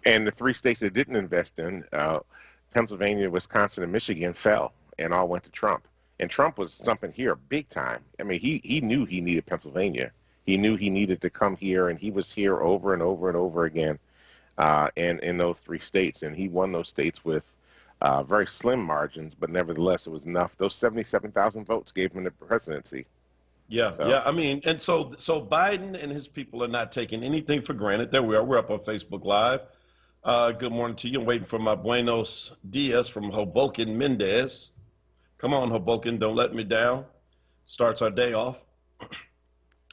And the three states that didn't invest in, Pennsylvania, Wisconsin, and Michigan, fell and all went to Trump. And Trump was stumping here big time. I mean, he knew he needed Pennsylvania. He knew he needed to come here, and he was here over and over and over again in those three states. And he won those states with very slim margins, but nevertheless, it was enough. Those 77,000 votes gave him the presidency. Yeah, So, yeah. I mean, and so Biden and his people are not taking anything for granted. There we are. We're up on Facebook Live. Good morning to you. I'm waiting for my Buenos Dias from Hoboken Mendez. Come on, Hoboken, don't let me down. Starts our day off.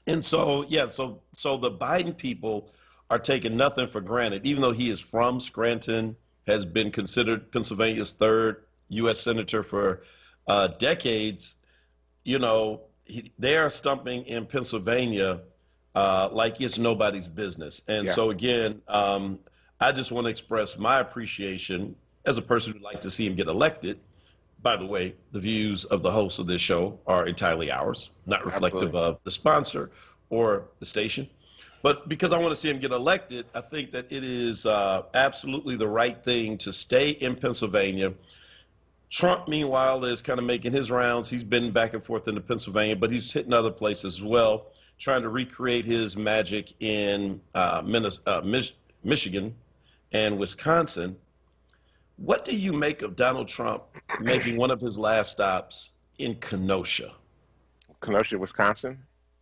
And so, yeah, so the Biden people are taking nothing for granted, even though he is from Scranton, has been considered Pennsylvania's third U.S. senator for decades. You know, they are stumping in Pennsylvania like it's nobody's business. And so, again, I just want to express my appreciation as a person who'd like to see him get elected. By the way, the views of the hosts of this show are entirely ours, not reflective of the sponsor or the station. But because I want to see him get elected, I think that it is absolutely the right thing to stay in Pennsylvania. Trump, meanwhile, is kind of making his rounds. He's been back and forth into Pennsylvania, but he's hitting other places as well, trying to recreate his magic in Michigan and Wisconsin. What do you make of Donald Trump making one of his last stops in Kenosha? Kenosha, Wisconsin?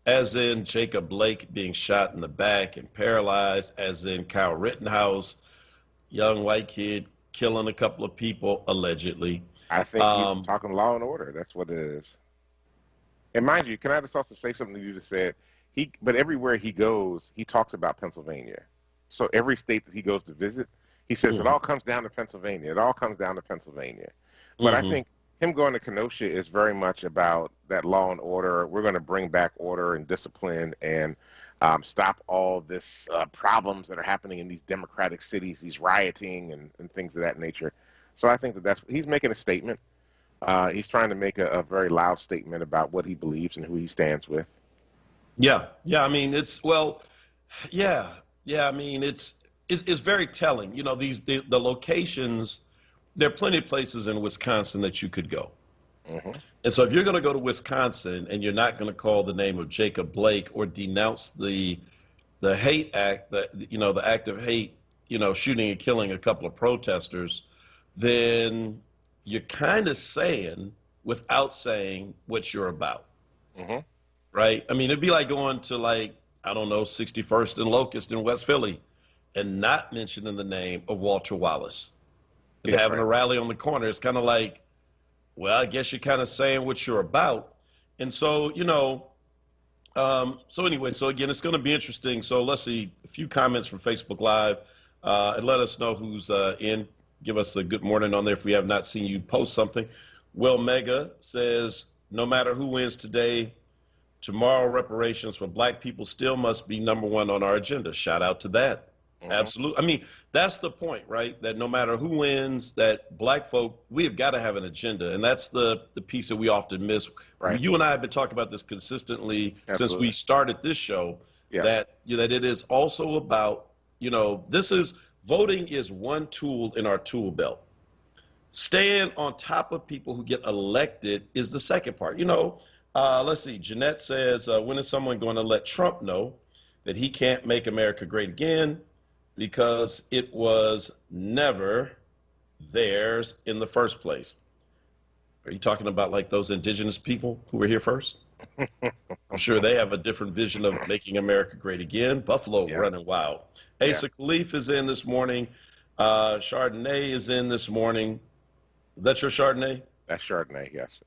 As in Jacob Blake being shot in the back and paralyzed, as in Kyle Rittenhouse, young white kid killing a couple of people, allegedly. I think he's talking law and order. That's what it is. And mind you, can I just also say something you just said? But everywhere he goes, he talks about Pennsylvania. So every state that he goes to visit, he says it all comes down to Pennsylvania. It all comes down to Pennsylvania. But I think him going to Kenosha is very much about that law and order. We're going to bring back order and discipline and stop all this problems that are happening in these democratic cities, these rioting and things of that nature. So I think that he's making a statement. He's trying to make a very loud statement about what he believes and who he stands with. Yeah. I mean, it's very telling. You know, the locations. There are plenty of places in Wisconsin that you could go. And so if you're going to go to Wisconsin and you're not going to call the name of Jacob Blake or denounce the hate act, the act of hate, shooting and killing a couple of protesters, then you're kind of saying without saying what you're about. Right? I mean, it'd be like going to 61st and Locust in West Philly and not mentioning the name of Walter Wallace. And having a rally on the corner, it's kind of like, well, I guess you're kind of saying what you're about. And so, so anyway, so again, it's going to be interesting. So let's see a few comments from Facebook Live and let us know who's in. Give us a good morning on there if we have not seen you post something. Will Mega says, no matter who wins today, tomorrow reparations for black people still must be #1 on our agenda. Shout out to that. Absolutely. I mean, that's the point, right? That no matter who wins, that black folk, we have got to have an agenda. And that's the piece that we often miss. Right. You and I have been talking about this consistently since we started this show, that it is also about, voting is one tool in our tool belt. Staying on top of people who get elected is the second part. Let's see. Jeanette says, when is someone going to let Trump know that he can't make America great again? Because it was never theirs in the first place. Are you talking about like those indigenous people who were here first? I'm sure they have a different vision of making America great again. Buffalo running wild. Asa Khalif is in this morning. Chardonnay is in this morning. Is that your Chardonnay? That's Chardonnay, yes.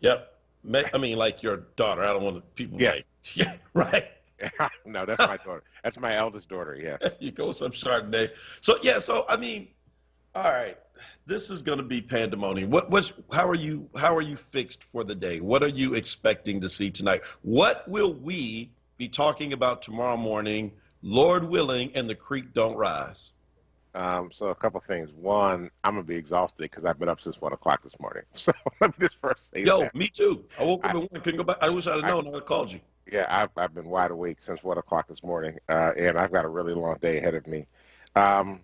Yep. I mean, like your daughter. I don't want people like, yeah, right. No, that's my daughter. That's my eldest daughter, yes. You go with some Chardonnay. So I mean, all right, this is going to be pandemonium. How are you fixed for the day? What are you expecting to see tonight? What will we be talking about tomorrow morning, Lord willing, and the creek don't rise? So a couple things. One, I'm going to be exhausted because I've been up since 1 o'clock this morning. So let me just first say that. Me too. I woke up and couldn't go back. I wish I'd have known. I would have called you. Yeah, I've been wide awake since 1 o'clock this morning, and I've got a really long day ahead of me. Um,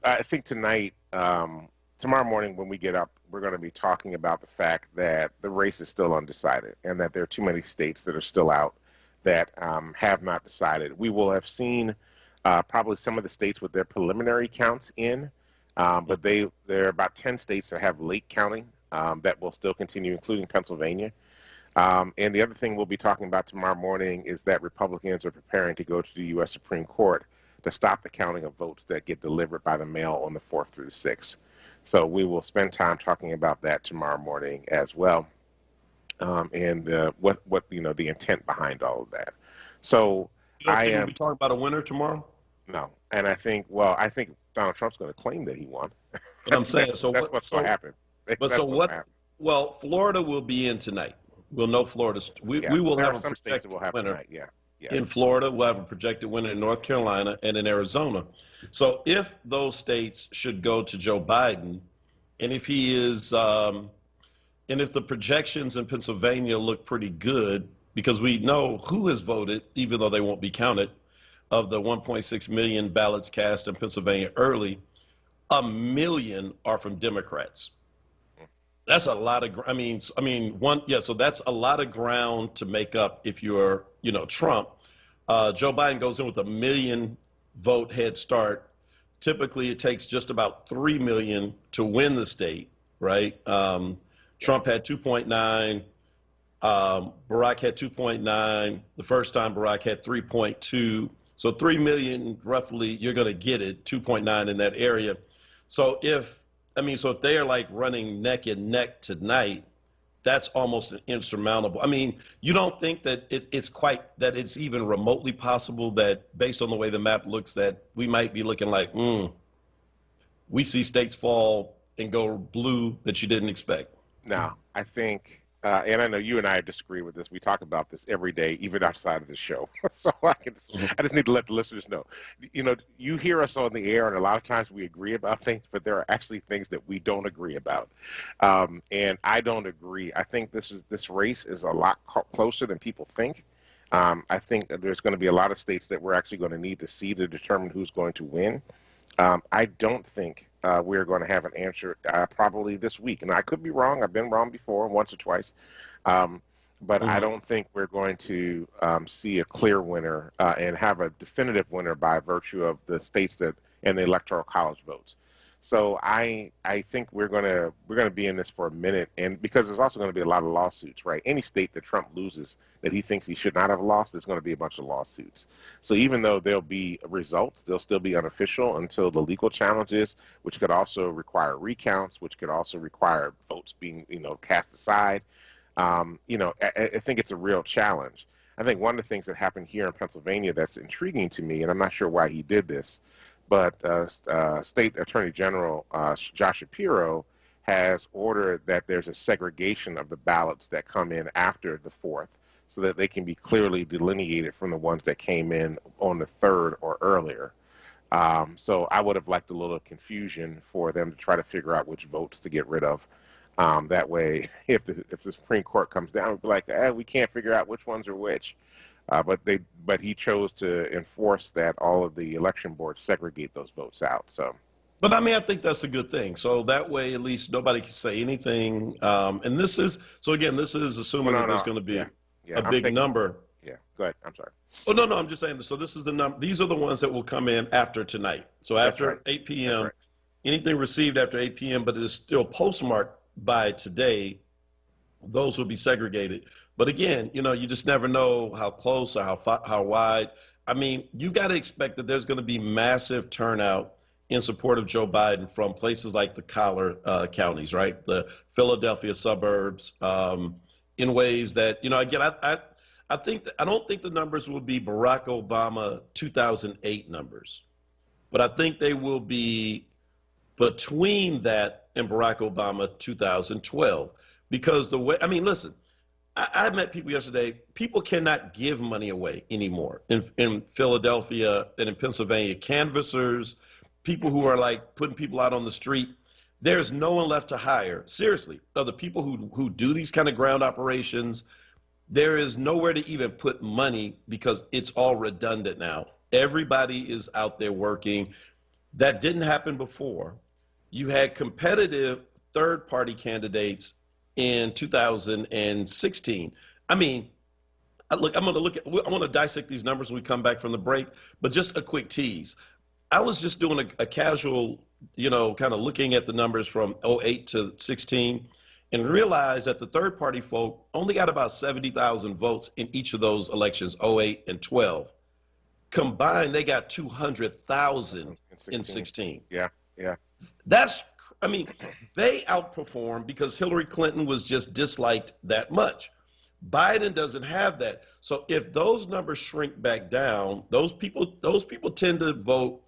I think tonight, tomorrow morning when we get up, we're going to be talking about the fact that the race is still undecided and that there are too many states that are still out that have not decided. We will have seen probably some of the states with their preliminary counts in, but there are about 10 states that have late counting that will still continue, including Pennsylvania. And the other thing we'll be talking about tomorrow morning is that Republicans are preparing to go to the U.S. Supreme Court to stop the counting of votes that get delivered by the mail on the 4th through the 6th. So we will spend time talking about that tomorrow morning as well, and what the intent behind all of that. So You don't I think we'll am be talking about a winner tomorrow? no, and I think Donald Trump's going to claim that he won. But I'm saying, so That's what? what's going to happen. But That's so what's going to what? happen. Well, Florida will be in tonight. We'll know Florida's. Yeah, We will there have are a some states that projected will have winner tonight. Yeah, yeah. in Florida. We'll have a projected winner in North Carolina and in Arizona. So if those states should go to Joe Biden, and if he is, and if the projections in Pennsylvania look pretty good, because we know who has voted, even though they won't be counted, of the 1.6 million ballots cast in Pennsylvania early, 1 million are from Democrats. That's a lot of. So that's a lot of ground to make up if you're, Trump. Joe Biden goes in with 1 million vote head start. Typically, it takes just about 3 million to win the state, right? Trump had 2.9. Barack had 2.9. The first time Barack had 3.2. So 3 million roughly, you're going to get it, 2.9 in that area. So if they are like running neck and neck tonight, that's almost an insurmountable. You don't think that it's even remotely possible that based on the way the map looks that we might be looking like, we see states fall and go blue that you didn't expect? No, I think, and I know you and I disagree with this. We talk about this every day, even outside of the show. So I just need to let the listeners know. You hear us on the air, and a lot of times we agree about things, but there are actually things that we don't agree about. And I don't agree. I think this race is a lot closer than people think. I think that there's going to be a lot of states that we're actually going to need to see to determine who's going to win. I don't think we're going to have an answer probably this week. And I could be wrong. I've been wrong before, once or twice. But I don't think we're going to see a clear winner and have a definitive winner by virtue of the states that and the electoral college votes. So I think we're gonna be in this for a minute, and because there's also going to be a lot of lawsuits, right? Any state that Trump loses that he thinks he should not have lost, there's going to be a bunch of lawsuits. So even though there'll be results, they'll still be unofficial until the legal challenges, which could also require recounts, which could also require votes being cast aside. I think it's a real challenge. I think one of the things that happened here in Pennsylvania that's intriguing to me, and I'm not sure why he did this, but State Attorney General Josh Shapiro has ordered that there's a segregation of the ballots that come in after the 4th so that they can be clearly delineated from the ones that came in on the 3rd or earlier. So I would have liked a little confusion for them to try to figure out which votes to get rid of. That way, if the Supreme Court comes down, we'll be like, we can't figure out which ones are which. But he chose to enforce that all of the election boards segregate those votes out. So, but I think that's a good thing. So that way, at least nobody can say anything. And this is assuming that there's going to be a big number. Yeah, go ahead. I'm sorry. Oh no, I'm just saying this. So this is the number. These are the ones that will come in after tonight. So after 8 p.m., anything received after 8 p.m., but it is still postmarked by today, those will be segregated. But again, you just never know how close or how wide. You got to expect that there's going to be massive turnout in support of Joe Biden from places like the collar counties, right? The Philadelphia suburbs, in ways that, again, I don't think the numbers will be Barack Obama 2008 numbers, but I think they will be between that and Barack Obama 2012. Because the way, listen, I met people yesterday. People cannot give money away anymore in Philadelphia and in Pennsylvania. Canvassers, people who are like putting people out on the street. There's no one left to hire. Seriously, of the people who do these kind of ground operations, there is nowhere to even put money because it's all redundant now. Everybody is out there working. That didn't happen before. You had competitive third-party candidates in 2016. I mean, look, I want to dissect these numbers when we come back from the break, but just a quick tease. I was just doing a casual, kind of looking at the numbers from '08 to 16 and realized that the third party folk only got about 70,000 votes in each of those elections, '08 and 12. Combined, they got 200,000 in 16. Yeah, yeah. They outperformed because Hillary Clinton was just disliked that much. Biden doesn't have that. So if those numbers shrink back down, those people tend to vote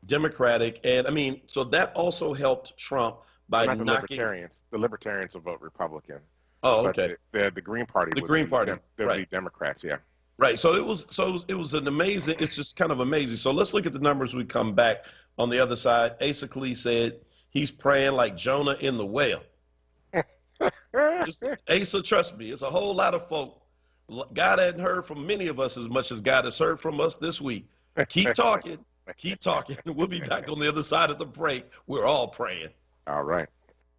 Democratic. And so that also helped Trump by Not the knocking. Libertarians. The Libertarians will vote Republican. Oh, okay. But the Green Party. The Green Party. They'll Right. be Democrats. Yeah. Right. So it was an amazing. It's just kind of amazing. So let's look at the numbers. We come back on the other side. Asa Klee said he's praying like Jonah in the whale. Asa, trust me, it's a whole lot of folk. God hadn't heard from many of us as much as God has heard from us this week. Keep talking. Keep talking. We'll be back on the other side of the break. We're all praying. All right.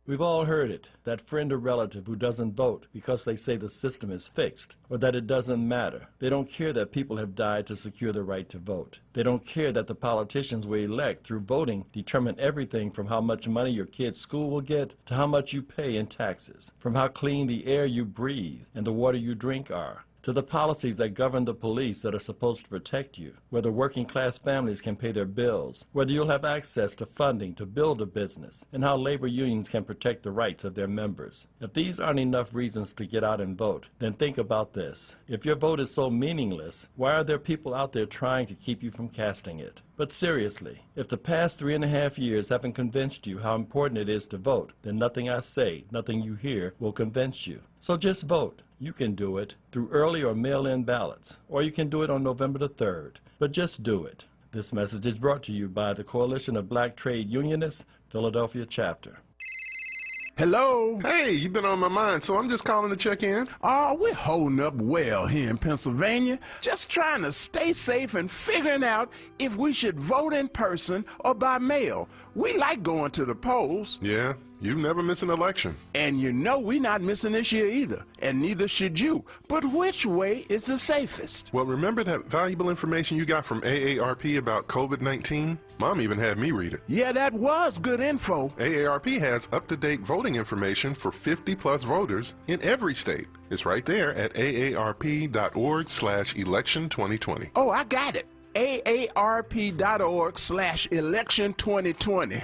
We've all heard it, that friend or relative who doesn't vote because they say the system is fixed or that it doesn't matter. They don't care that people have died to secure the right to vote. They don't care that the politicians we elect through voting determine everything from how much money your kid's school will get to how much you pay in taxes, from how clean the air you breathe and the water you drink are, to the policies that govern the police that are supposed to protect you, whether working class families can pay their bills, whether you'll have access to funding to build a business, and how labor unions can protect the rights of their members. If these aren't enough reasons to get out and vote, then think about this. If your vote is so meaningless, why are there people out there trying to keep you from casting it? But seriously, if the past 3.5 years haven't convinced you how important it is to vote, then nothing I say, nothing you hear will convince you. So just vote. You can do it through early or mail-in ballots, or you can do it on November the 3rd. But just do it. This message is brought to you by the Coalition of Black Trade Unionists, Philadelphia chapter. Hello? Hey, you've been on my mind, so I'm just calling to check in. Oh, we're holding up well here in Pennsylvania. Just trying to stay safe and figuring out if we should vote in person or by mail. We like going to the polls. Yeah, you never miss an election. And we're not missing this year either. And neither should you. But which way is the safest? Well, remember that valuable information you got from AARP about COVID-19? Mom even had me read it. Yeah, that was good info. AARP has up-to-date voting information for 50-plus voters in every state. It's right there at aarp.org/election2020. Oh, I got it. aarp.org/election2020.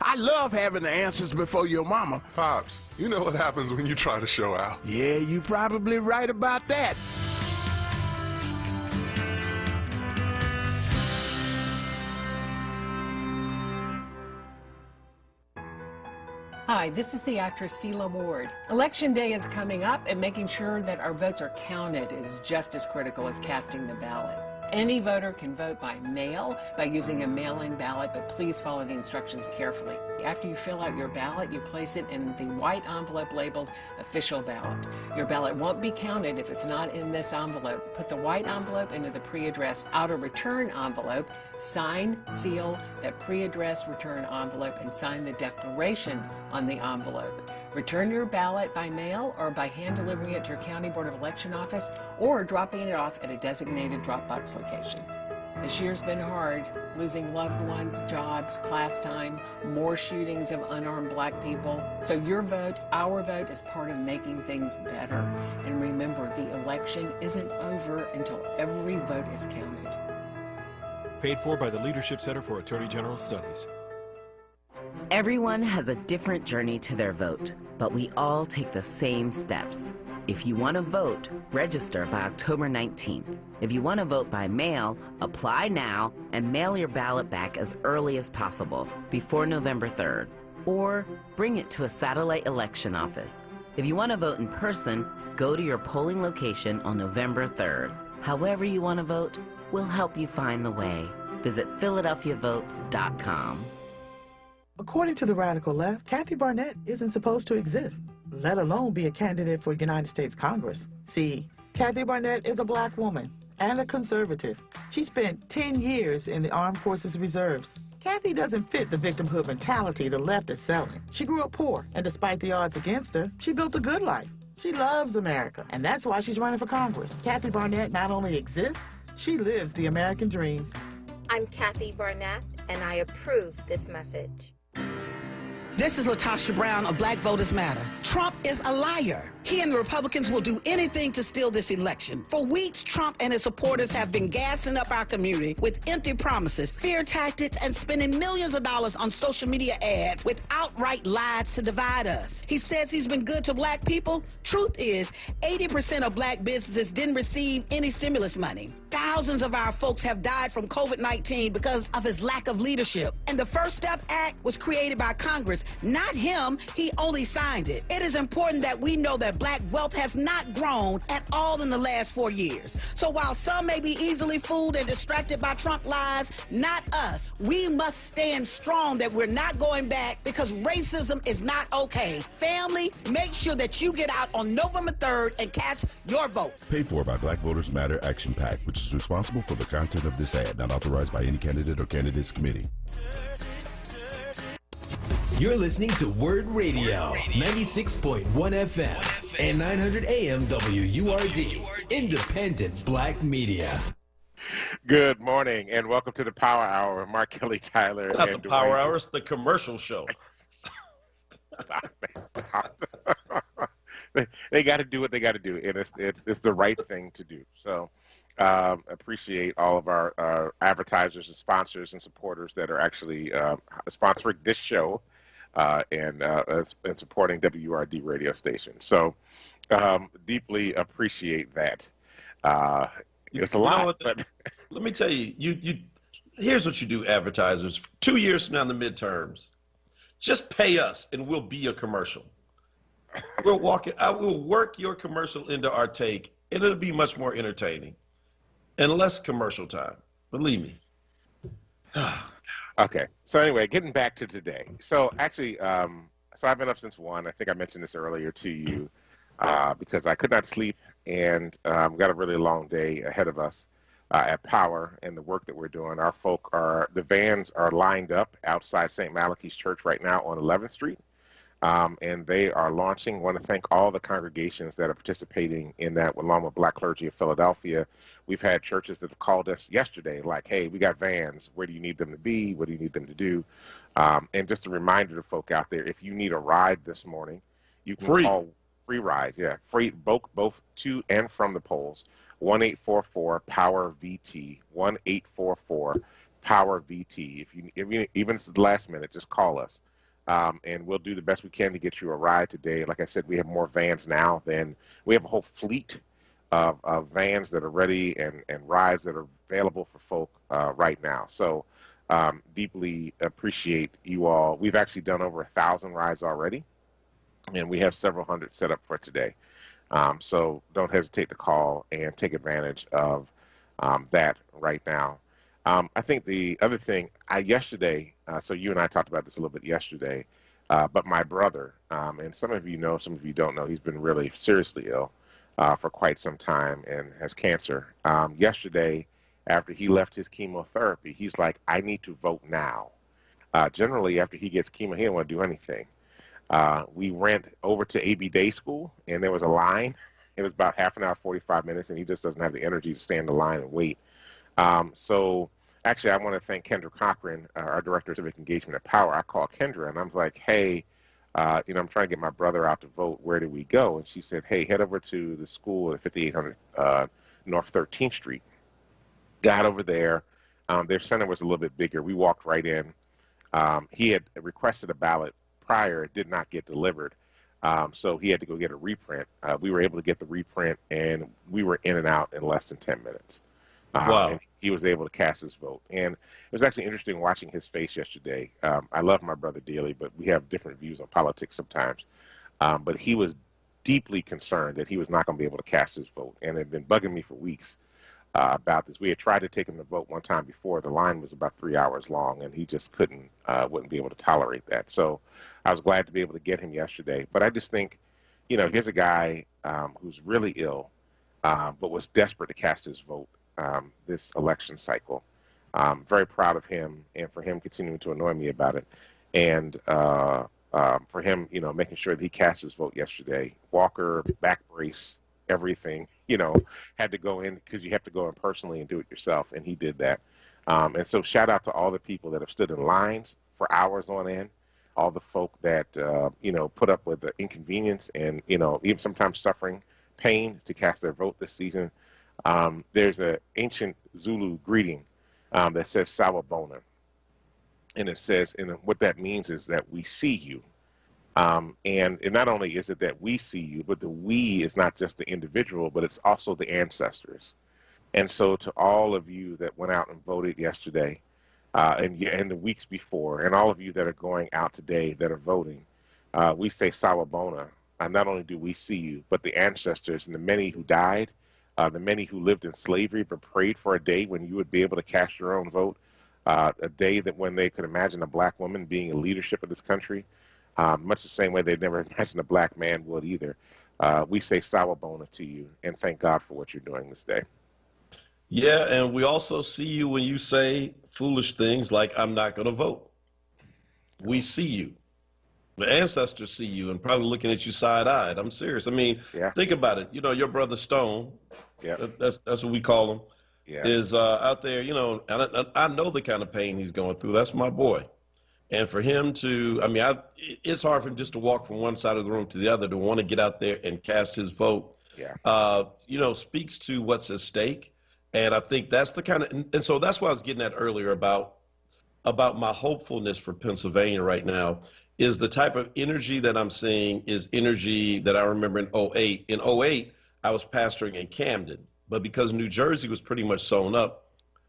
I love having the answers before your mama. Pops, you know what happens when you try to show out. Yeah, you probably right about that. Hi, this is the actress Celia Ward. Election day is coming up, and making sure that our votes are counted is just as critical as casting the ballot. Any voter can vote by mail by using a mail-in ballot, but please follow the instructions carefully. After you fill out your ballot, you place it in the white envelope labeled official ballot. Your ballot won't be counted if it's not in this envelope. Put the white envelope into the pre-addressed outer return envelope, sign, seal that pre-addressed return envelope, and sign the declaration on the envelope. Return your ballot by mail or by hand delivering it to your County Board of Election office or dropping it off at a designated drop box location. This year's been hard, losing loved ones, jobs, class time, more shootings of unarmed black people. So your vote, our vote, is part of making things better. And remember, the election isn't over until every vote is counted. Paid for by the Leadership Center for Attorney General Studies. Everyone has a different journey to their vote, but we all take the same steps. If you want to vote, register by October 19th. If you want to vote by mail, apply now and mail your ballot back as early as possible, before November 3rd. Or bring it to a satellite election office. If you want to vote in person, go to your polling location on November 3rd. However you want to vote, we'll help you find the way. Visit PhiladelphiaVotes.com. According to the radical left, Kathy Barnett isn't supposed to exist, let alone be a candidate for United States Congress. See, Kathy Barnett is a black woman, and a conservative. She spent 10 years in the Armed Forces Reserves. Kathy doesn't fit the victimhood mentality the left is selling. She grew up poor, and despite the odds against her, she built a good life. She loves America, and that's why she's running for Congress. Kathy Barnett not only exists, she lives the American dream. I'm Kathy Barnett, and I approve this message. This is Latasha Brown of Black Voters Matter. Trump is a liar. He and the Republicans will do anything to steal this election. For weeks, Trump and his supporters have been gassing up our community with empty promises, fear tactics, and spending millions of dollars on social media ads with outright lies to divide us. He says he's been good to black people. Truth is, 80% of black businesses didn't receive any stimulus money. Thousands of our folks have died from COVID-19 because of his lack of leadership. And the First Step Act was created by Congress, not him. He only signed it. It is important that we know that black wealth has not grown at all in the last 4 years. So while some may be easily fooled and distracted by Trump lies, not us. We must stand strong that we're not going back because racism is not okay. Family, make sure that you get out on November 3rd and cast your vote. Paid for by Black Voters Matter Action PAC, which is responsible for the content of this ad, not authorized by any candidate or candidates committee. You're listening to WURD Radio, 96.1 FM and 900 AM WURD, independent black media. Good morning and welcome to the Power Hour. Mark Kelly Tyler. Not and the Power Dwayne. Hour, it's the commercial show. Stop. They got to do what they got to do, and it's the right thing to do. So appreciate all of our advertisers and sponsors and supporters that are actually sponsoring this show and supporting WURD radio station. So deeply appreciate that. It's a lot. But let me tell you, here's what you do, advertisers. 2 years from now in the midterms, just pay us and we'll be a commercial. I will work your commercial into our take, and it'll be much more entertaining and less commercial time. Believe me. Okay. So anyway, getting back to today. So actually, so I've been up since 1. I think I mentioned this earlier to you because I could not sleep and got a really long day ahead of us at Power and the work that we're doing. The vans are lined up outside St. Malachi's Church right now on 11th Street. And they are launching. I want to thank all the congregations that are participating in that, along with Black Clergy of Philadelphia. We've had churches that have called us yesterday, like, hey, we got vans. Where do you need them to be? What do you need them to do? And just a reminder to folk out there, if you need a ride this morning, you can call free rides. Yeah, free both to and from the polls. 1-844-POWER-VT. 1-844-POWER-VT. If you even if it's the last minute, just call us. And we'll do the best we can to get you a ride today. Like I said, we have more vans now than we have a whole fleet of vans that are ready and rides that are available for folk right now. So deeply appreciate you all. We've actually done over 1,000 rides already, and we have several hundred set up for today. So don't hesitate to call and take advantage of that right now. I think the other thing, yesterday, so you and I talked about this a little bit yesterday, but my brother, and some of you know, some of you don't know, he's been really seriously ill for quite some time and has cancer. Yesterday, after he left his chemotherapy, he's like, I need to vote now. Generally, after he gets chemo, he don't want to do anything. We went over to AB Day School, and there was a line. It was about half an hour, 45 minutes, and he just doesn't have the energy to stand in the line and wait. So actually, I want to thank Kendra Cochran, our Director of Civic Engagement at Power. I called Kendra, and I'm like, hey, I'm trying to get my brother out to vote. Where do we go? And she said, hey, head over to the school at 5800 North 13th Street. Got over there. Their center was a little bit bigger. We walked right in. He had requested a ballot prior. It did not get delivered. So he had to go get a reprint. We were able to get the reprint, and we were in and out in less than 10 minutes. Wow. And he was able to cast his vote. And it was actually interesting watching his face yesterday. I love my brother dearly, but we have different views on politics sometimes. But he was deeply concerned that he was not going to be able to cast his vote, and had been bugging me for weeks about this. We had tried to take him to vote one time before. The line was about 3 hours long, and he just wouldn't be able to tolerate that. So I was glad to be able to get him yesterday. But I just think, here's a guy who's really ill, but was desperate to cast his vote. this election cycle. Very proud of him, and for him continuing to annoy me about it, and for him, making sure that he cast his vote yesterday. Walker, back brace, everything, had to go in because you have to go in personally and do it yourself, and he did that. And so shout out to all the people that have stood in lines for hours on end, all the folk that, put up with the inconvenience and, even sometimes suffering pain to cast their vote this season. There's an ancient Zulu greeting that says Sawubona. And it says, and what that means is that we see you. And not only is it that we see you, but the we is not just the individual, but it's also the ancestors. And so to all of you that went out and voted yesterday and the weeks before, and all of you that are going out today that are voting, we say Sawubona. Not only do we see you, but the ancestors and the many who died, the many who lived in slavery but prayed for a day when you would be able to cast your own vote, a day that when they could imagine a black woman being in leadership of this country, much the same way they'd never imagined a black man would either. We say Sawubona to you, and thank God for what you're doing this day. Yeah, and we also see you when you say foolish things like, I'm not going to vote. We see you. The ancestors see you and probably looking at you side-eyed. I'm serious. I mean, think about it. Your brother Stone, that's what we call him, is out there, and I know the kind of pain he's going through. That's my boy. And for him to, it's hard for him just to walk from one side of the room to the other, to want to get out there and cast his vote, speaks to what's at stake. And I think that's the kind of, and so that's what I was getting at earlier about my hopefulness for Pennsylvania right now, is the type of energy that I'm seeing is energy that I remember in 08. In 08, I was pastoring in Camden, but because New Jersey was pretty much sewn up,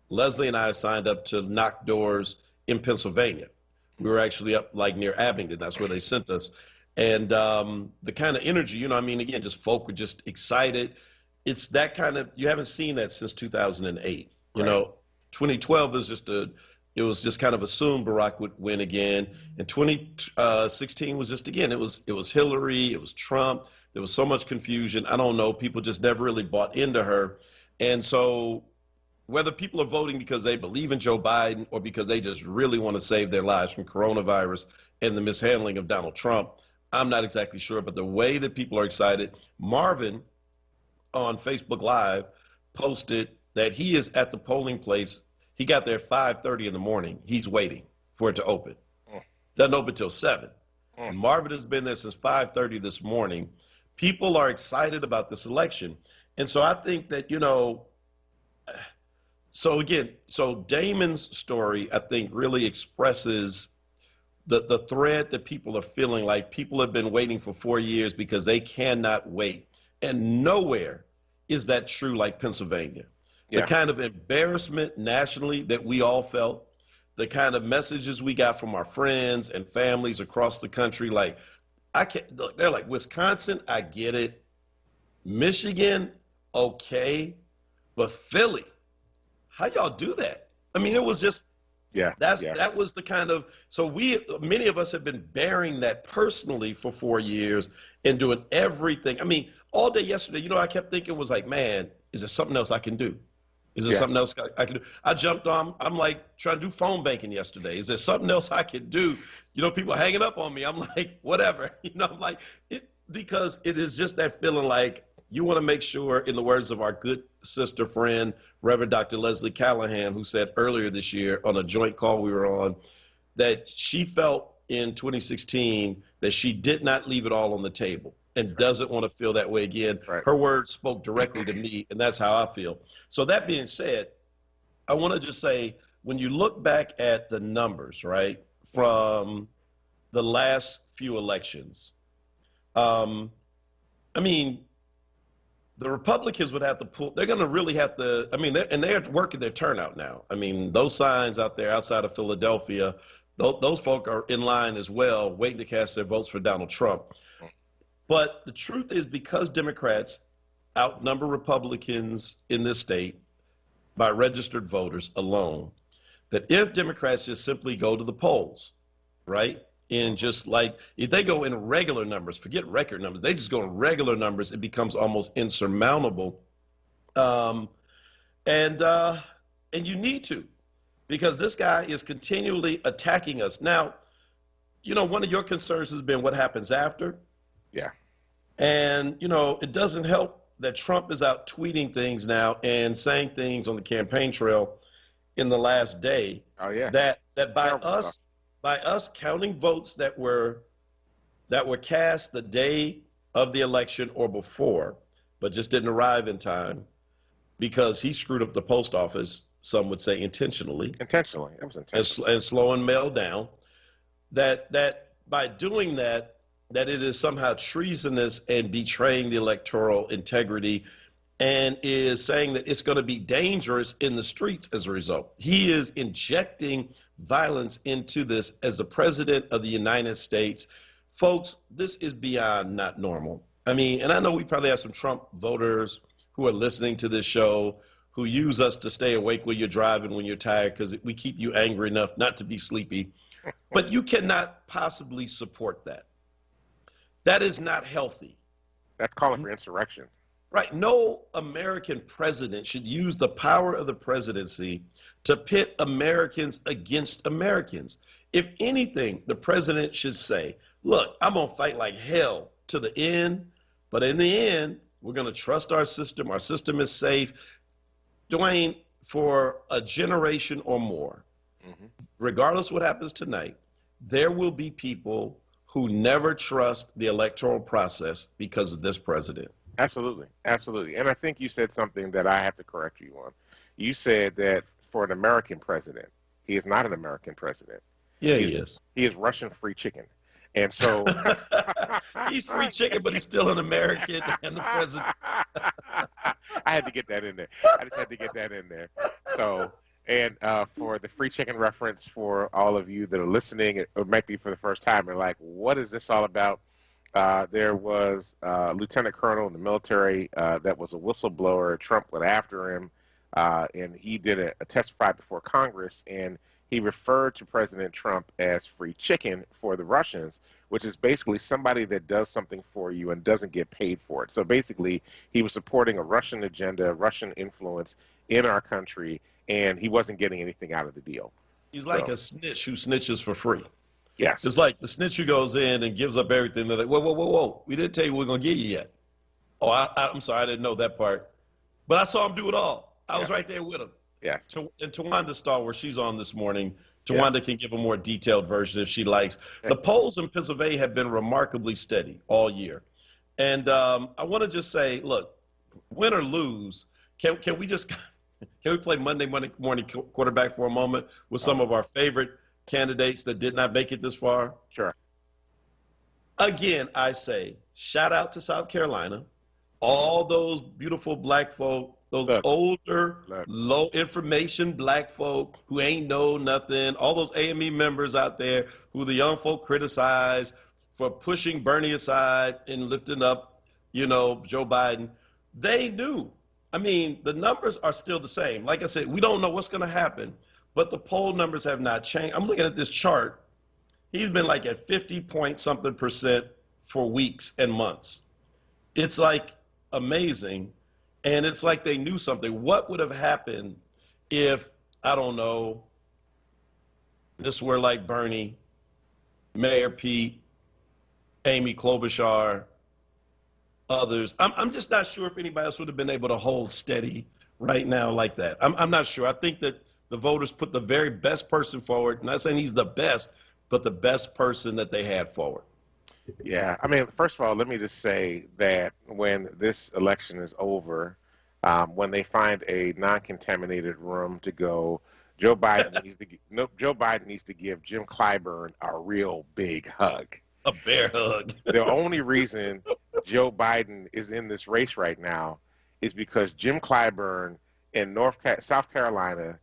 Leslie and I signed up to knock doors in Pennsylvania. We were actually up like near Abingdon. That's where they sent us. And the kind of energy, again, just folk were just excited. It's that kind of, you haven't seen that since 2008. 2012 was it was just kind of assumed Barack would win again. And 2016 was just, again, it was Hillary, it was Trump. There was so much confusion. I don't know. People just never really bought into her. And so whether people are voting because they believe in Joe Biden or because they just really want to save their lives from coronavirus and the mishandling of Donald Trump, I'm not exactly sure. But the way that people are excited, Marvin on Facebook Live posted that he is at the polling place. He got there at 5:30 in the morning. He's waiting for it to open. Doesn't open till 7. Marvin has been there since 5:30 this morning. People are excited about this election. And so I think that, so Damon's story, I think, really expresses the thread that people are feeling like people have been waiting for 4 years because they cannot wait. And nowhere is that true like Pennsylvania. The kind of embarrassment nationally that we all felt, the kind of messages we got from our friends and families across the country, like, they're like, Wisconsin, I get it. Michigan, okay. But Philly, how y'all do that? It was just, that was the kind of, so many of us have been bearing that personally for 4 years and doing everything. All day yesterday, I kept thinking was like, man, is there something else I can do? Is there something else I can do? I jumped on, I'm like trying to do phone banking yesterday. Is there something else I can do? People hanging up on me. I'm like, whatever, I'm like, because it is just that feeling like you want to make sure, in the words of our good sister friend, Reverend Dr. Leslie Callahan, who said earlier this year on a joint call we were on, that she felt in 2016 that she did not leave it all on the table and doesn't want to feel that way again. Her words spoke directly to me, and that's how I feel. So that being said, I want to just say, when you look back at the numbers, right, from the last few elections, the Republicans would have to pull, they're going to really have to, and they're working their turnout now. Those signs out there outside of Philadelphia, those folk are in line as well, waiting to cast their votes for Donald Trump. But the truth is, because Democrats outnumber Republicans in this state by registered voters alone, that if Democrats just simply go to the polls, right, and just like, if they go in regular numbers, forget record numbers, they just go in regular numbers, it becomes almost insurmountable. And you need to, because this guy is continually attacking us. Now, you know, one of your concerns has been what happens after. Yeah. And, you know, it doesn't help that Trump is out tweeting things now and saying things on the campaign trail in the last day. Oh, yeah. That by Terrible us stuff. by us counting votes that were cast the day of the election or before, but just didn't arrive in time because he screwed up the post office, some would say intentionally. Intentionally. It was intentional. And slowing mail down. That by doing that it is somehow treasonous and betraying the electoral integrity, and is saying that it's going to be dangerous in the streets as a result. He is injecting violence into this as the president of the United States. Folks, this is beyond not normal. I mean, and I know we probably have some Trump voters who are listening to this show who use us to stay awake when you're driving, when you're tired, because we keep you angry enough not to be sleepy. But you cannot possibly support that. That is not healthy. That's calling for insurrection. Right. No American president should use the power of the presidency to pit Americans against Americans. If anything, the president should say, look, I'm going to fight like hell to the end, but in the end, we're going to trust our system. Our system is safe. Dwayne, for a generation or more, regardless what happens tonight, there will be people who never trust the electoral process because of this president. Absolutely. Absolutely. And I think you said something that I have to correct you on. You said that for an American president, he is not an American president. Yeah, he is. He is Russian free chicken. And so he's free chicken, but he's still an American and the president. I had to get that in there. I just had to get that in there. So, and for the free chicken reference, for all of you that are listening, it might be for the first time, and like, what is this all about? There was a lieutenant colonel in the military that was a whistleblower. Trump went after him, and he did a testify before Congress, and he referred to President Trump as free chicken for the Russians, which is basically somebody that does something for you and doesn't get paid for it. So basically, he was supporting a Russian agenda, Russian influence in our country, and he wasn't getting anything out of the deal. He's like a snitch who snitches for free. Yes. It's like the snitch who goes in and gives up everything. They're like, whoa. We didn't tell you we're going to give you yet. Oh, I'm sorry. I didn't know that part. But I saw him do it all. I was right there with him. Yeah. And Tawanda Starr, where she's on this morning, Tawanda can give a more detailed version if she likes. The polls in Pennsylvania have been remarkably steady all year. And I want to just say, look, win or lose, can we play Monday morning quarterback for a moment with some of our favorite candidates that did not make it this far? Sure. Again, I say, shout out to South Carolina, all those beautiful black folk, those older, low information black folk who ain't know nothing, all those AME members out there who the young folk criticize for pushing Bernie aside and lifting up, Joe Biden. They knew. I mean, the numbers are still the same. Like I said, we don't know what's going to happen, but the poll numbers have not changed. I'm looking at this chart. He's been like at 50-point-something% for weeks and months. It's like amazing. And it's like they knew something. What would have happened if, I don't know, this were like Bernie, Mayor Pete, Amy Klobuchar, others? I'm just not sure if anybody else would have been able to hold steady right now like that. I'm not sure. I think that the voters put the very best person forward. I'm not saying he's the best, but the best person that they had forward. Yeah, I mean, first of all, let me just say that when this election is over, when they find a non-contaminated room to go, Joe Biden needs to give Jim Clyburn a real big hug. A bear hug. The only reason Joe Biden is in this race right now is because Jim Clyburn in South Carolina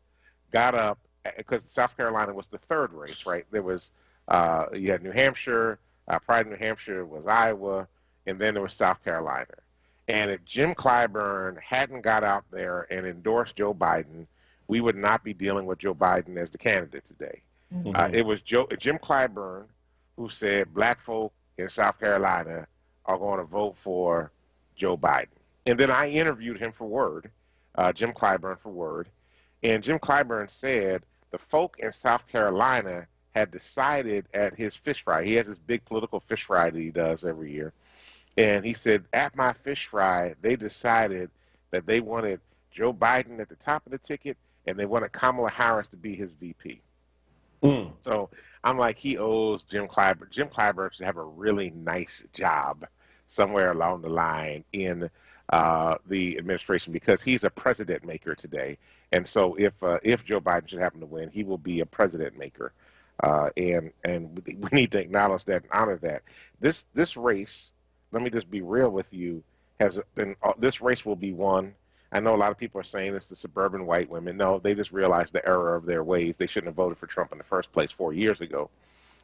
got up, because South Carolina was the third race, right? There was, you had New Hampshire, prior to New Hampshire was Iowa, and then there was South Carolina. And if Jim Clyburn hadn't got out there and endorsed Joe Biden, we would not be dealing with Joe Biden as the candidate today. Mm-hmm. It was Jim Clyburn who said black folk in South Carolina are going to vote for Joe Biden. And then I interviewed him for WURD Jim Clyburn for WURD. And Jim Clyburn said the folk in South Carolina had decided at his fish fry. He has this big political fish fry that he does every year. And he said, at my fish fry, they decided that they wanted Joe Biden at the top of the ticket, and they wanted Kamala Harris to be his VP. So I'm like, he owes Jim Clyburn. Jim Clyburn should have a really nice job somewhere along the line in the administration, because he's a president maker today. And so if Joe Biden should happen to win, he will be a president maker. And we need to acknowledge that and honor that. This race, let me just be real with you, this race will be won. I know a lot of people are saying it's the suburban white women. No, they just realized the error of their ways. They shouldn't have voted for Trump in the first place 4 years ago.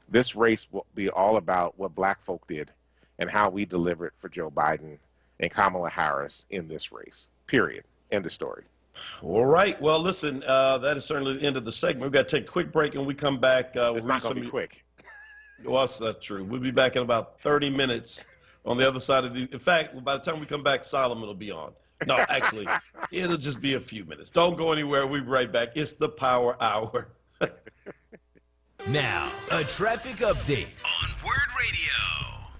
This race will be all about what black folk did and how we delivered for Joe Biden and Kamala Harris in this race. Period. End of story. All right. Well, listen, that is certainly the end of the segment. We've got to take a quick break, and we come back. It's not going to be quick. Well, that's true. We'll be back in about 30 minutes on the other side of the. In fact, by the time we come back, Solomon will be on. No, actually, it'll just be a few minutes. Don't go anywhere. We'll be right back. It's the Power Hour. Now, a traffic update on WURD Radio.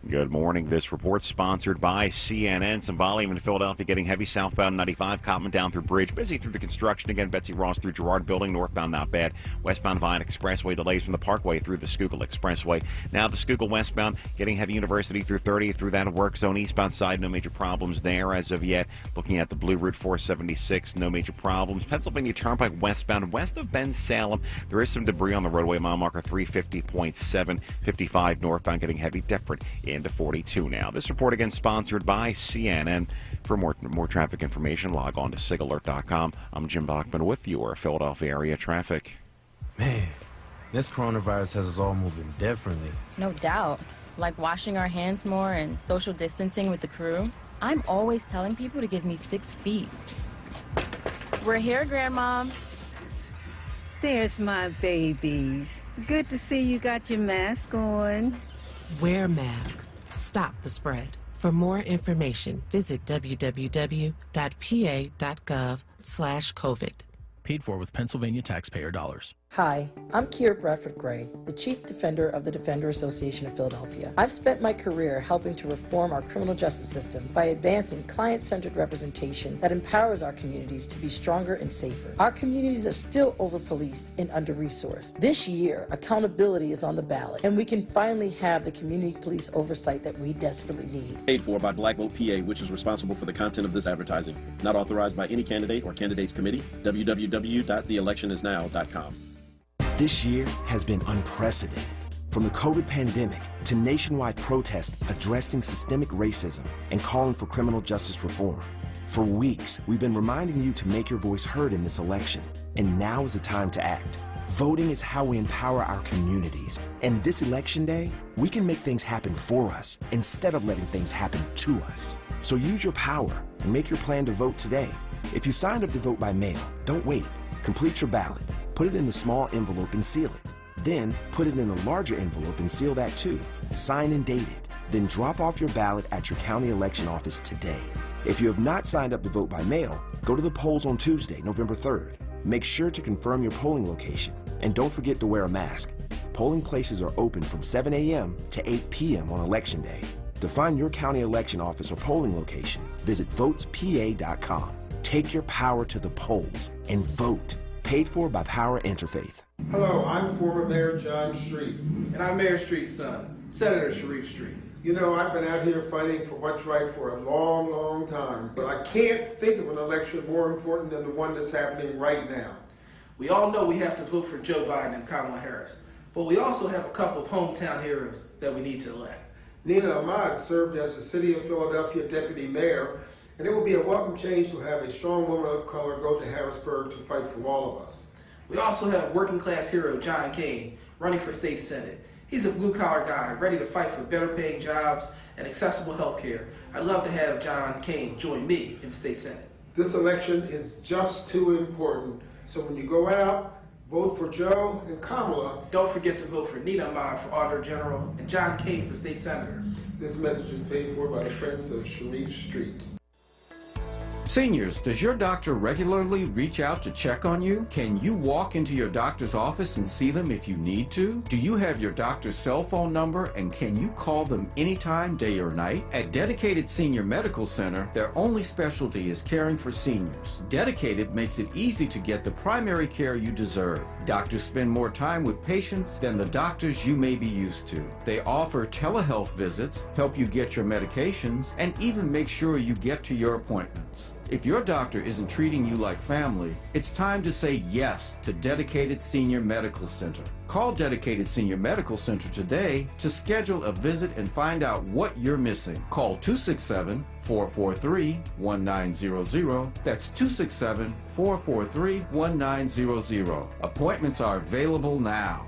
Good morning. This report's sponsored by CNN. Some volume in Philadelphia getting heavy southbound 95, Cotman down through Bridge. Busy through the construction again. Betsy Ross through Girard Building. Northbound not bad. Westbound Vine Expressway delays from the Parkway through the Schuylkill Expressway. Now the Schuylkill westbound getting heavy University through 30 through that work zone. Eastbound side, no major problems there as of yet. Looking at the Blue Route 476, no major problems. Pennsylvania Turnpike westbound west of Ben Salem. There is some debris on the roadway. Mile marker 350.7. 55 northbound getting heavy. Deptford into 42 now. This report again sponsored by CNN. For more traffic information, log on to sigalert.com. I'm Jim Bachman with your Philadelphia area traffic. Man, this coronavirus has us all moving differently. No doubt. Like washing our hands more and social distancing with the crew. I'm always telling people to give me 6 feet. We're here, Grandma. There's my babies. Good to see you got your mask on. Wear mask. Stop the spread. For more information, visit www.pa.gov/COVID. Paid for with Pennsylvania taxpayer dollars. Hi, I'm Keir Bradford Gray, the Chief Defender of the Defender Association of Philadelphia. I've spent my career helping to reform our criminal justice system by advancing client-centered representation that empowers our communities to be stronger and safer. Our communities are still over-policed and under-resourced. This year, accountability is on the ballot, and we can finally have the community police oversight that we desperately need. Paid for by Black Vote PA, which is responsible for the content of this advertising. Not authorized by any candidate or candidates committee. www.theelectionisnow.com. This year has been unprecedented. From the COVID pandemic to nationwide protests addressing systemic racism and calling for criminal justice reform. For weeks, we've been reminding you to make your voice heard in this election, and now is the time to act. Voting is how we empower our communities, and this election day, we can make things happen for us instead of letting things happen to us. So use your power and make your plan to vote today. If you signed up to vote by mail, don't wait. Complete your ballot. Put it in the small envelope and seal it. Then put it in a larger envelope and seal that too. Sign and date it. Then drop off your ballot at your county election office today. If you have not signed up to vote by mail, go to the polls on Tuesday, November 3rd. Make sure to confirm your polling location. And don't forget to wear a mask. Polling places are open from 7 a.m. to 8 p.m. on Election Day. To find your county election office or polling location, visit votespa.com. Take your power to the polls and vote. Paid for by Power Interfaith. Hello, I'm former Mayor John Street. And I'm Mayor Street's son, Senator Sharif Street. You know, I've been out here fighting for what's right for a long, long time, but I can't think of an election more important than the one that's happening right now. We all know we have to vote for Joe Biden and Kamala Harris, but we also have a couple of hometown heroes that we need to elect. Nina Ahmad served as the City of Philadelphia Deputy Mayor, and it will be a welcome change to have a strong woman of color go to Harrisburg to fight for all of us. We also have working class hero John Kane running for state senate. He's a blue collar guy ready to fight for better paying jobs and accessible health care. I'd love to have John Kane join me in the state senate. This election is just too important. So when you go out, vote for Joe and Kamala. Don't forget to vote for Nina Ahmad for Auditor General and John Kane for state senator. This message is paid for by the Friends of Sharif Street. Seniors, does your doctor regularly reach out to check on you? Can you walk into your doctor's office and see them if you need to? Do you have your doctor's cell phone number and can you call them anytime, day or night? At Dedicated Senior Medical Center, their only specialty is caring for seniors. Dedicated makes it easy to get the primary care you deserve. Doctors spend more time with patients than the doctors you may be used to. They offer telehealth visits, help you get your medications, and even make sure you get to your appointments. If your doctor isn't treating you like family, it's time to say yes to Dedicated Senior Medical Center. Call Dedicated Senior Medical Center today to schedule a visit and find out what you're missing. Call 267-443-1900. That's 267-443-1900. Appointments are available now.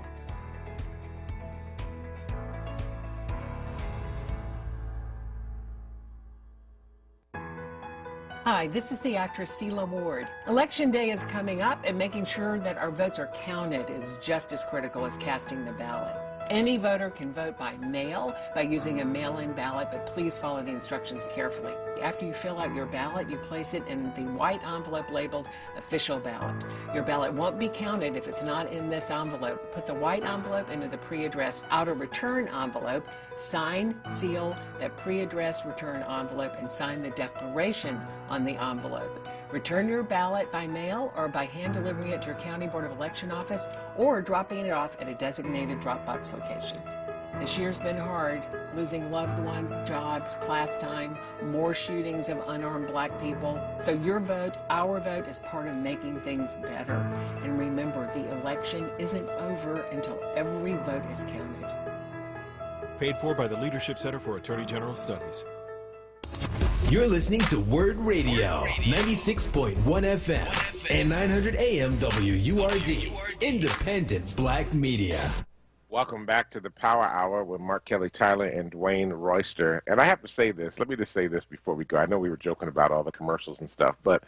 Hi, this is the actress Celia Ward. Election day is coming up, and making sure that our votes are counted is just as critical as casting the ballot. Any voter can vote by mail by using a mail-in ballot, but please follow the instructions carefully. After you fill out your ballot, you place it in the white envelope labeled official ballot. Your ballot won't be counted if it's not in this envelope. Put the white envelope into the pre-addressed outer return envelope, sign, seal that pre-addressed return envelope, and sign the declaration on the envelope. Return your ballot by mail or by hand delivering it to your County Board of Election office or dropping it off at a designated drop box location. This year's been hard, losing loved ones, jobs, class time, more shootings of unarmed black people. So your vote, our vote, is part of making things better. And remember, the election isn't over until every vote is counted. Paid for by the Leadership Center for Attorney General Studies. You're listening to WURD Radio, 96.1 FM and 900 AM WURD, independent black media. Welcome back to the Power Hour with Mark Kelly Tyler and Dwayne Royster. And I have to say this. Let me just say this before we go. I know we were joking about all the commercials and stuff, but,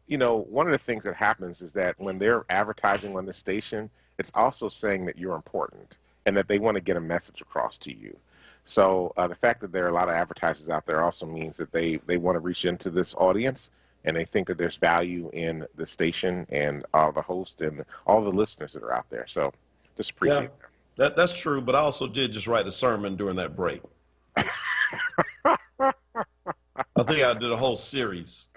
you know, one of the things that happens is that when they're advertising on the station, it's also saying that you're important and that they want to get a message across to you. So the fact that there are a lot of advertisers out there also means that they want to reach into this audience, and they think that there's value in the station and the host and all the listeners that are out there. So just appreciate that. That's true, but I also did just write a sermon during that break. I think I did a whole series.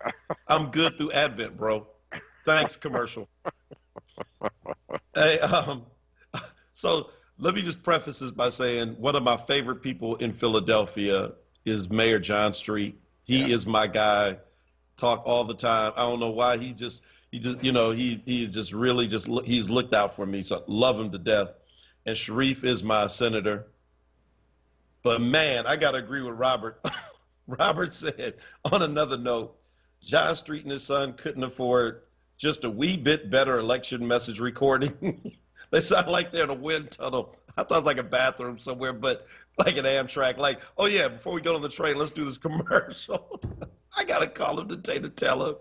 I'm good through Advent, bro. Thanks, commercial. Hey, so let me just preface this by saying one of my favorite people in Philadelphia is Mayor John Street. He is my guy. Talk all the time. I don't know why he's just he's looked out for me. So I love him to death. And Sharif is my senator. But man, I got to agree with Robert. Robert said, on another note, John Street and his son couldn't afford just a wee bit better election message recording. They sound like they're in a wind tunnel. I thought it was like a bathroom somewhere, but like an Amtrak. Like, oh yeah, before we get on the train, let's do this commercial. I got to call him today to tell him.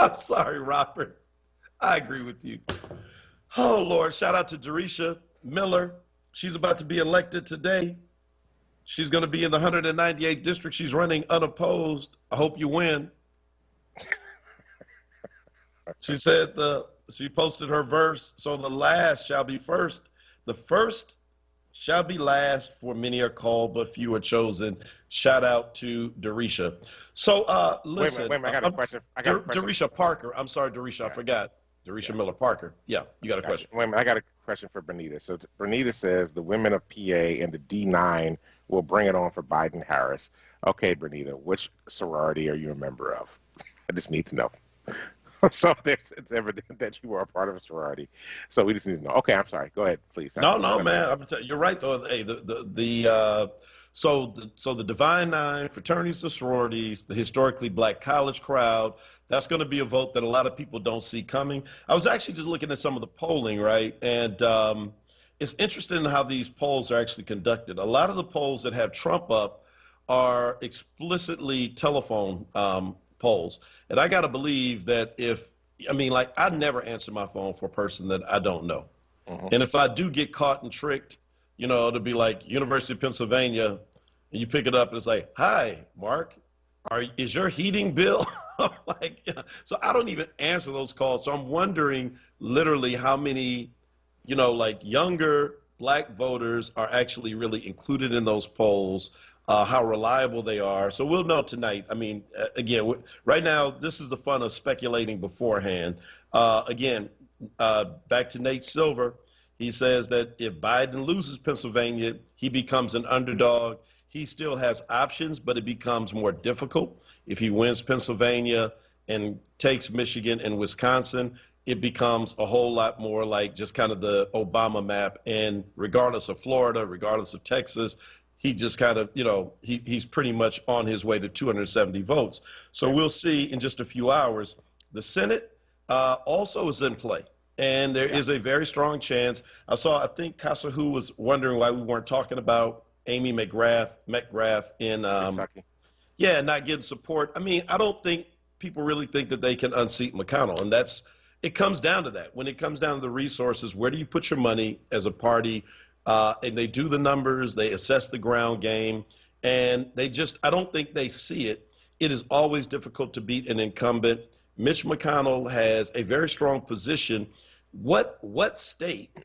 I'm sorry, Robert. I agree with you. Oh, Lord, shout out to Derisha Miller. She's about to be elected today. She's going to be in the 198th district. She's running unopposed. I hope you win. She said she posted her verse, so the last shall be first. The first shall be last, for many are called, but few are chosen. Shout out to Derisha. So listen. Wait a minute, I got a question. Derisha Parker. I'm sorry, Derisha, I forgot. Derisha Miller Parker. Yeah, you got a question. Wait a minute, I got a question for Bernita. So Bernita says the women of PA and the D9 will bring it on for Biden-Harris. Okay, Bernita, which sorority are you a member of? I just need to know. So it's evident that you are a part of a sorority. So we just need to know. Okay, I'm sorry. Go ahead, please. No, man. You're right, though. Hey, so the Divine Nine, fraternities to sororities, the historically black college crowd, that's going to be a vote that a lot of people don't see coming. I was actually just looking at some of the polling, right? And it's interesting how these polls are actually conducted. A lot of the polls that have Trump up are explicitly telephone polls. And I got to believe that I never answer my phone for a person that I don't know. Mm-hmm. And if I do get caught and tricked, it'll be like University of Pennsylvania, and you pick it up and it's like, hi, Mark. is your heating bill like, so I don't even answer those calls. So I'm wondering literally how many, like younger black voters are actually really included in those polls, how reliable they are. So we'll know tonight. I mean, again, right now, this is the fun of speculating beforehand. Again, back to Nate Silver. He says that if Biden loses Pennsylvania, he becomes an underdog. He still has options, but it becomes more difficult. If he wins Pennsylvania and takes Michigan and Wisconsin, it becomes a whole lot more like just kind of the Obama map. And regardless of Florida, regardless of Texas, he just kind of, he's pretty much on his way to 270 votes. So we'll see in just a few hours. The Senate also is in play. And there is a very strong chance. I think Kasahu was wondering why we weren't talking about Amy McGrath in Kentucky. Not getting support. I mean, I don't think people really think that they can unseat McConnell, and it comes down to that. When it comes down to the resources, where do you put your money as a party? And they do the numbers, they assess the ground game, and I don't think they see it. It is always difficult to beat an incumbent. Mitch McConnell has a very strong position. What state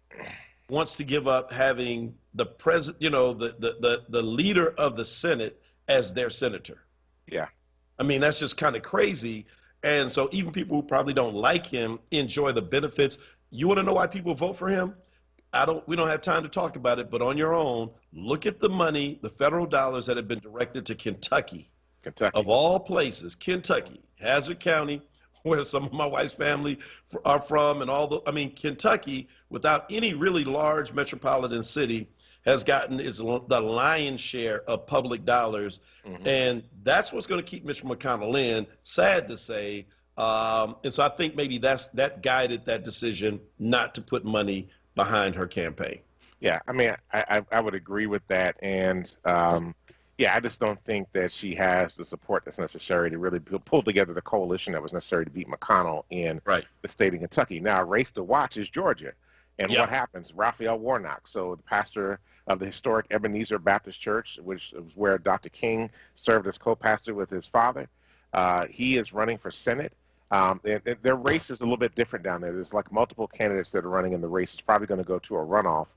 wants to give up having the president, the leader of the Senate as their senator? Yeah. I mean, that's just kind of crazy. And so even people who probably don't like him enjoy the benefits. You want to know why people vote for him? We don't have time to talk about it, but on your own, look at the money, the federal dollars that have been directed to Kentucky. Of all places, Kentucky, Hazard County, where some of my wife's family are from, and Kentucky, without any really large metropolitan city, has gotten the lion's share of public dollars. Mm-hmm. And that's what's going to keep Mitch McConnell in, sad to say. And so I think maybe that guided that decision not to put money behind her campaign. Yeah, I mean, I would agree with that. And I just don't think that she has the support that's necessary to really pull together the coalition that was necessary to beat McConnell in the state of Kentucky. Now, a race to watch is Georgia. And what happens? Raphael Warnock, so the pastor of the historic Ebenezer Baptist Church, which is where Dr. King served as co-pastor with his father, he is running for Senate. And their race is a little bit different down there. There's like multiple candidates that are running in the race. It's probably going to go to a runoff.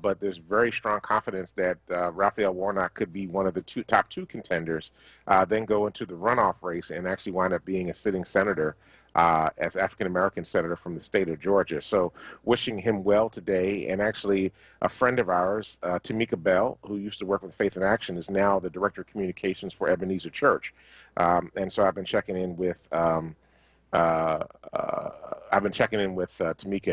But there's very strong confidence that Raphael Warnock could be one of the top two contenders, then go into the runoff race and actually wind up being a sitting senator as African-American senator from the state of Georgia. So wishing him well today. And actually a friend of ours, Tamika Bell, who used to work with Faith in Action, is now the director of communications for Ebenezer Church. And so I've been checking in with Tamika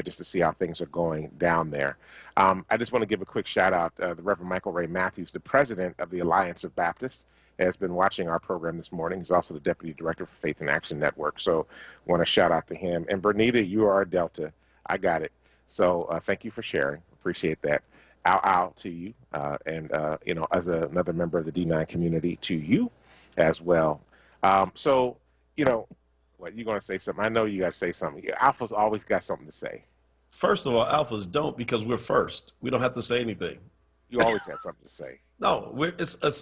just to see how things are going down there. I just want to give a quick shout out to the Reverend Michael Ray Matthews, the president of the Alliance of Baptists, has been watching our program this morning. He's also the deputy director for Faith in Action Network. So want to shout out to him. And Bernita, you are a Delta. I got it. So thank you for sharing. Appreciate that. Ow to you. And as another member of the D9 community, to you as well. What, you going to say something? I know you got to say something. Alpha's always got something to say. First of all, Alphas don't, because we're first. We don't have to say anything. You always have something to say. No,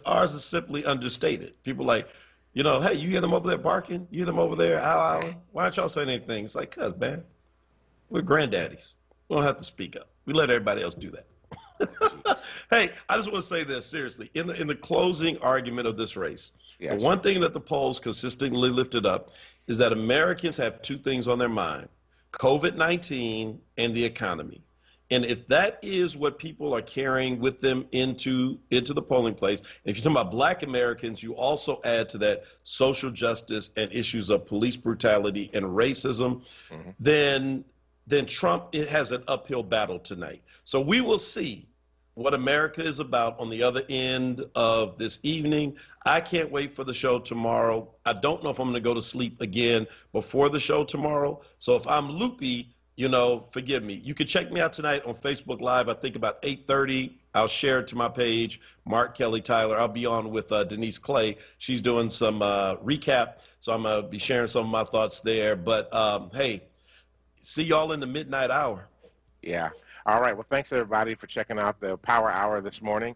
ours is simply understated. People like, hey, you hear them over there barking? You hear them over there, ow. Why aren't y'all saying anything? It's like, cuz, man, we're granddaddies. We don't have to speak up. We let everybody else do that. Hey, I just want to say this, seriously. In the closing argument of this race, the one thing that the polls consistently lifted up is that Americans have two things on their mind: COVID-19 and the economy. And if that is what people are carrying with them into the polling place, and if you're talking about Black Americans, you also add to that social justice and issues of police brutality and racism, then Trump has an uphill battle tonight. So we will see what America is about on the other end of this evening. I can't wait for the show tomorrow. I don't know if I'm going to go to sleep again before the show tomorrow. So if I'm loopy, forgive me. You can check me out tonight on Facebook Live, I think about 8:30. I'll share it to my page, Mark Kelly Tyler. I'll be on with Denise Clay. She's doing some recap, so I'm going to be sharing some of my thoughts there. But, hey, see y'all in the midnight hour. Yeah. All right. Well, thanks everybody for checking out the Power Hour this morning.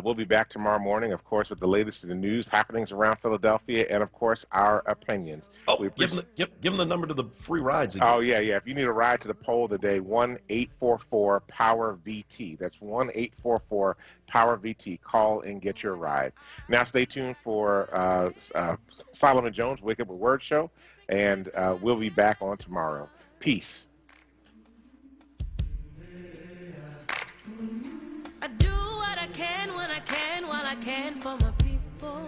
We'll be back tomorrow morning, of course, with the latest in the news, happenings around Philadelphia, and of course our opinions. Oh, give them the number to the free rides again. Oh yeah. If you need a ride to the poll today, 1-844-POWER-VT. That's 1-844-POWER-VT. Call and get your ride. Now, stay tuned for Solomon Jones' Wake Up with Word show, and we'll be back on tomorrow. Peace. I do what I can when I can while I can for my people.